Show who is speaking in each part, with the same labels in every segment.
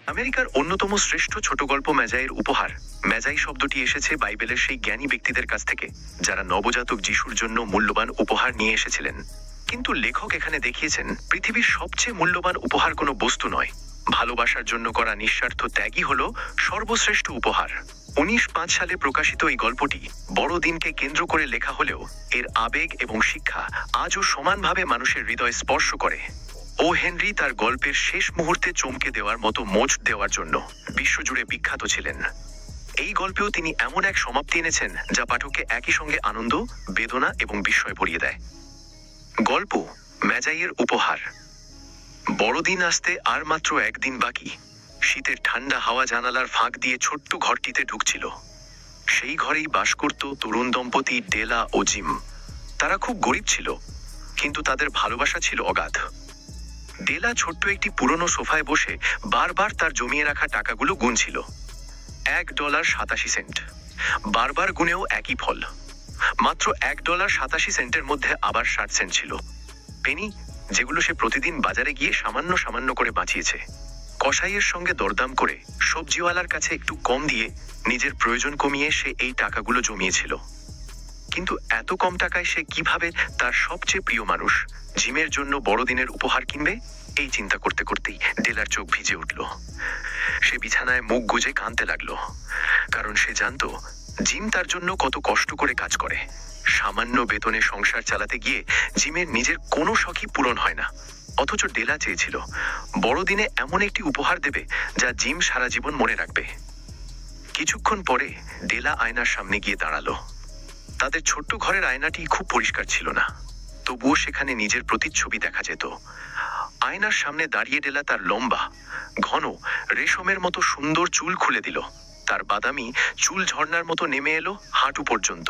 Speaker 1: আমেরিকার অন্যতম শ্রেষ্ঠ ছোট গল্প ম্যাজাইয়ের উপহার। ম্যাজাই শব্দটি এসেছে বাইবেলের সেই জ্ঞানী ব্যক্তিদের কাছ থেকে যারা নবজাতক যিশুর জন্য মূল্যবান উপহার নিয়ে এসেছিলেন। কিন্তু লেখক এখানে দেখিয়েছেন পৃথিবীর সবচেয়ে মূল্যবান উপহার কোনো বস্তু নয়, ভালোবাসার জন্য করা নিঃস্বার্থ ত্যাগই হলো সর্বশ্রেষ্ঠ উপহার। 1905 সালে প্রকাশিত এই গল্পটি বড়দিনকে কেন্দ্র করে লেখা হলেও এর আবেগ এবং শিক্ষা আজও সমানভাবে মানুষের হৃদয় স্পর্শ করে। ও হেনরি তার গল্পের শেষ মুহূর্তে চমকে দেওয়ার মতো মোচ দেওয়ার জন্য বিশ্বজুড়ে বিখ্যাত ছিলেন। এই গল্পেও তিনি এমন এক সমাপ্তি এনেছেন যা পাঠককে একই সঙ্গে আনন্দ, বেদনা এবং বিস্ময় ভরিয়ে দেয়। গল্প ম্যাজাইয়ের উপহার। বড়দিন আসতে আর মাত্র একদিন বাকি। শীতের ঠান্ডা হাওয়া জানালার ফাঁক দিয়ে ছোট্ট ঘরটিতে ঢুকছিল। সেই ঘরেই বাস করত তরুণ দম্পতি ডেলা ও জিম। তারা খুব গরিব ছিল, কিন্তু তাদের ভালোবাসা ছিল অগাধ। ডেলা ছোট্ট একটি পুরনো সোফায় বসে বারবার তার জমিয়ে রাখা টাকাগুলো গুনছিল। $1.87। বারবার গুনেও একই ফল। মাত্র $1.87 মধ্যে আবার 60 সেন্ট ছিল, পেনি, যেগুলো সে প্রতিদিন বাজারে গিয়ে সামান্য সামান্য করে বাঁচিয়েছে। কসাইয়ের সঙ্গে দরদাম করে সবজিওয়ালার কাছে একটু কম দিয়ে নিজের প্রয়োজন কমিয়ে সে এই টাকাগুলো জমিয়েছিল। কিন্তু এত কম টাকায় সে কিভাবে তার সবচেয়ে প্রিয় মানুষ জিমের জন্য বড়দিনের উপহার কিনবে? এই চিন্তা করতে করতেই ডেলার চোখ ভিজে উঠল। সে বিছানায় মুখ গুজে কাঁদতে লাগলো, কারণ সে জানতো জিম তার জন্য কত কষ্ট করে কাজ করে। সামান্য বেতনে সংসার চালাতে গিয়ে জিমের নিজের কোনো শখই পূরণ হয় না, অথচ ডেলা চেয়েছিল বড়দিনে এমন একটি উপহার দেবে যা জিম সারা জীবন মনে রাখবে। কিছুক্ষণ পরে ডেলা আয়নার সামনে গিয়ে দাঁড়ালো। তাদের ছোট্ট ঘরের আয়নাটি খুব পরিষ্কার ছিল না, তবুও সেখানে নিজের প্রতিচ্ছবি দেখা যেত। আয়নার সামনে দাঁড়িয়ে ডেলা তার লম্বা, ঘন, রেশমের মতো সুন্দর চুল খুলে দিল। তার বাদামি চুল ঝর্ণার মতো নেমে এলো হাঁটু পর্যন্ত।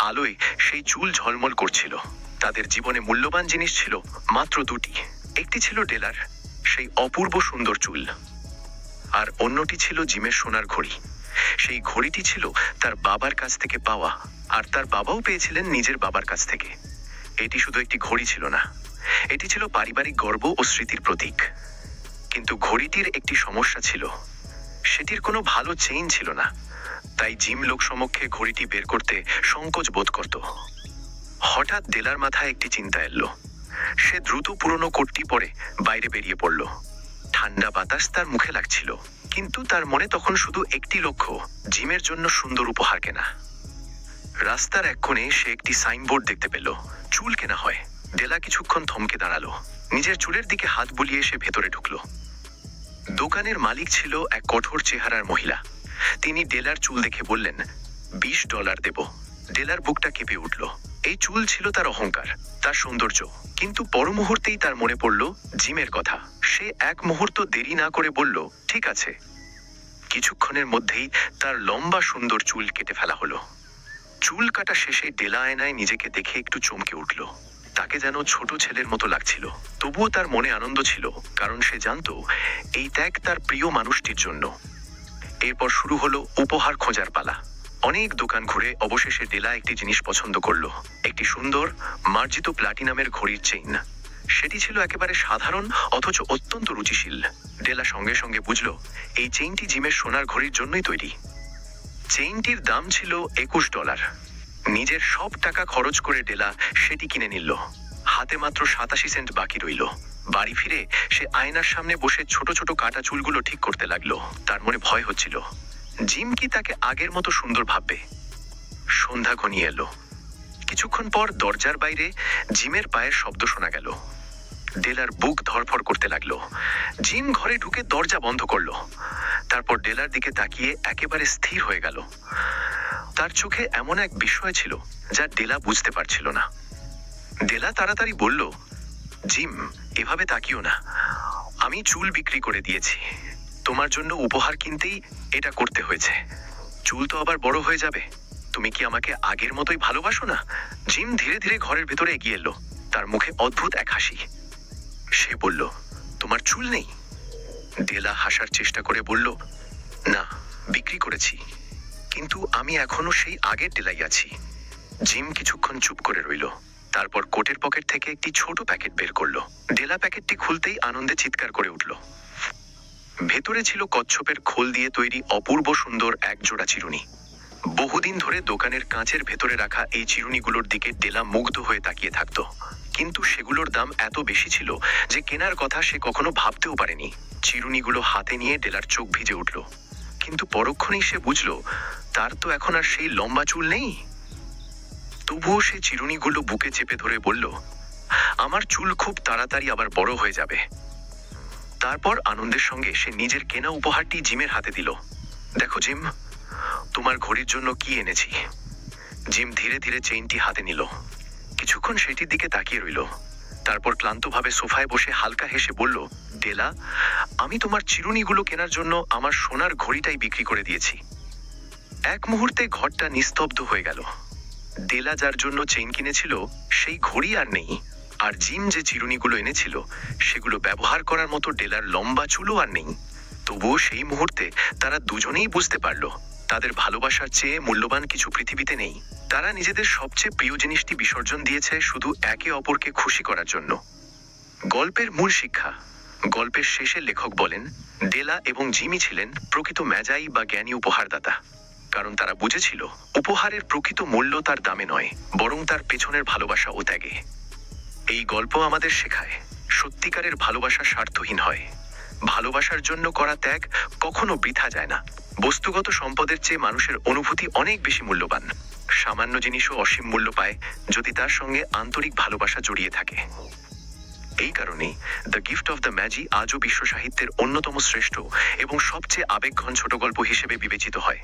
Speaker 1: আলোয় সেই চুল ঝলমল করছিল। তাদের জীবনে মূল্যবান জিনিস ছিল মাত্র দুটি। একটি ছিল ডেলার সেই অপূর্ব সুন্দর চুল, আর অন্যটি ছিল জিমের সোনার ঘড়ি। সেই ঘড়িটি ছিল তার বাবার কাছ থেকে পাওয়া, আর তার বাবাও পেয়েছিলেন নিজের বাবার কাছ থেকে। এটি শুধু একটি ঘড়ি ছিল না, এটি ছিল পারিবারিক গর্ব ও স্মৃতির প্রতীক। কিন্তু ঘড়িটির একটি সমস্যা ছিল, সেটির কোনো ভালো চেইন ছিল না। তাই জিম লোক সমক্ষে ঘড়িটি বের করতে সংকোচ বোধ করত। হঠাৎ ডেলার মাথায় একটি চিন্তা এলো। সে দ্রুত পুরনো কোটটি পরে বাইরে বেরিয়ে পড়ল। ঠান্ডা বাতাস তার মুখে লাগছিল, কিন্তু তার মনে তখন শুধু একটি লক্ষ্য, জিমের জন্য সুন্দর উপহার কেনা। রাস্তার এক কোণে সে একটি সাইনবোর্ড দেখতে পেল, চুল কেনা হয়। ডেলা কিছুক্ষণ থমকে দাঁড়ালো। নিজের চুলের দিকে হাত বুলিয়ে সে ভেতরে ঢুকলো। দোকানের মালিক ছিল এক কঠোর চেহারার মহিলা। তিনি ডেলার চুল দেখে বললেন, $20 দেব। ডেলার বুকটা কেঁপে উঠল। এই চুল ছিল তার অহংকার, তার সৌন্দর্য। কিন্তু পর মুহূর্তেই তার মনে পড়ল জিমের কথা। সে এক মুহূর্ত দেরি না করে বলল, ঠিক আছে। কিছুক্ষণের মধ্যেই তার লম্বা সুন্দর চুল কেটে ফেলা হলো। চুল কাটা শেষে ডেলা আয়নায় নিজেকে দেখে একটু চমকে উঠল। তাকে যেন ছোট ছেলের মতো লাগছিল, তবুও তার মনে আনন্দ ছিল, কারণ সে জানতো এই ত্যাগ তার প্রিয় মানুষটির জন্য। এরপর শুরু হলো উপহার খোঁজার পালা। অনেক দোকান ঘুরে অবশেষে ডেলা একটি জিনিস পছন্দ করলো, একটি সুন্দর মার্জিত প্লাটিনামের ঘড়ির চেইন। সেটি ছিল একেবারে সাধারণ অথচ অত্যন্ত রুচিশীল। ডেলা সঙ্গে সঙ্গে বুঝলো এই চেইনটি জিমের সোনার ঘড়ির জন্যই তৈরি। চেইনটির দাম ছিল $21। নিজের সব টাকা খরচ করে ডেলা সেটি কিনে নিল। হাতে মাত্র 87 সেন্ট বাকি রইল। বাড়ি ফিরে সে আয়নার সামনে বসে ছোট ছোট কাটা চুলগুলো ঠিক করতে লাগলো। তার মনে ভয় হচ্ছিল, জিম কি তাকে আগের মতো সুন্দর ভাববে? সন্ধ্যা ঘনিয়ে এলো। কিছুক্ষণ পর দরজার বাইরে জিমের পায়ের শব্দ শোনা গেল। ডেলার বুক ধড়ফড় করতে লাগলো। জিম ঘরে ঢুকে দরজা বন্ধ করলো। তারপর ডেলার দিকে তাকিয়ে একেবারে স্থির হয়ে গেল। তার চোখে এমন এক বিস্ময় ছিল যা ডেলা বুঝতে পারছিল না। ডেলা তাড়াতাড়ি বলল, জিম, এভাবে তাকিও না। আমি চুল বিক্রি করে দিয়েছি। তোমার জন্য উপহার কিনতেই এটা করতে হয়েছে। চুল তো আবার বড় হয়ে যাবে। তুমি কি আমাকে আগের মতোই ভালোবাসো না? জিম ধীরে ধীরে ঘরের ভেতরে এগিয়ে এলো। তার মুখে অদ্ভুত এক হাসি। সে বলল, তোমার চুল নেই? ডেলা হাসার চেষ্টা করে বলল, না, বিক্রি করেছি, কিন্তু আমি এখনো সেই আগের ডেলাই আছি। জিম কিছুক্ষণ চুপ করে রইল। তারপর কোটের পকেট থেকে একটি ছোট প্যাকেট বের করলো। ডেলা প্যাকেটটি খুলতেই আনন্দে চিৎকার করে উঠল। ভেতরে ছিল কচ্ছপের খোল দিয়ে তৈরি অপূর্ব সুন্দর এক জোড়া চিরুনি। বহুদিন ধরে দোকানের কাঁচের ভেতরে রাখা এই চিরুনিগুলোর দিকে ডেলা মুগ্ধ হয়ে তাকিয়ে থাকত, কিন্তু সেগুলোর দাম এত বেশি ছিল যে কেনার কথা সে কখনো ভাবতেও পারেনি। চিরুনিগুলো হাতে নিয়ে ডেলার চোখ ভিজে উঠল, কিন্তু পরক্ষণেই সে বুঝল তার তো এখন আর সেই লম্বা চুল নেই। তবুও সে চিরুনিগুলো বুকে চেপে ধরে বলল, আমার চুল খুব তাড়াতাড়ি আবার বড় হয়ে যাবে। তারপর আনন্দের সঙ্গে সে নিজের কেনা উপহারটি জিমের হাতে দিল। দেখো জিম, তোমার ঘড়ির জন্য কি এনেছি। জিম ধীরে ধীরে চেইনটি হাতে নিল, কিছুক্ষণ সেটির দিকে তাকিয়ে রইল, তারপর ক্লান্তভাবে সোফায় বসে হালকা হেসে বলল, ডেলা, আমি তোমার চিরুনিগুলো কেনার জন্য আমার সোনার ঘড়িটাই বিক্রি করে দিয়েছি। এক মুহূর্তে ঘরটা নিস্তব্ধ হয়ে গেল। ডেলা যার জন্য চেইন কিনেছিল সেই ঘড়ি আর নেই, আর জিম যে চিরুনিগুলো এনেছিল সেগুলো ব্যবহার করার মতো ডেলার লম্বা চুলও আর নেই। তবুও সেই মুহূর্তে তারা দুজনেই বুঝতে পারল তাদের ভালোবাসার চেয়ে মূল্যবান কিছু পৃথিবীতে নেই। তারা নিজেদের সবচেয়ে প্রিয় জিনিসটি বিসর্জন দিয়েছে শুধু একে অপরকে খুশি করার জন্য। গল্পের মূল শিক্ষা। গল্পের শেষে লেখক বলেন, ডেলা এবং জিমি ছিলেন প্রকৃত ম্যাজাই বা জ্ঞানী উপহারদাতা, কারণ তারা বুঝেছিল উপহারের প্রকৃত মূল্য তার দামে নয়, বরং তার পেছনের ভালোবাসা ও ত্যাগে। এই গল্প আমাদের শেখায় সত্যিকারের ভালোবাসা স্বার্থহীন হয়। ভালোবাসার জন্য করা ত্যাগ কখনো বৃথা যায় না। বস্তুগত সম্পদের চেয়ে মানুষের অনুভূতি অনেক বেশি মূল্যবান। সামান্য জিনিসও অসীম মূল্য পায় যদি তার সঙ্গে আন্তরিক ভালোবাসা জড়িয়ে থাকে। এই কারণেই দ্য গিফট অফ দ্য ম্যাজি আজও বিশ্ব সাহিত্যের অন্যতম শ্রেষ্ঠ এবং সবচেয়ে আবেগঘন ছোট গল্প হিসেবে বিবেচিত হয়।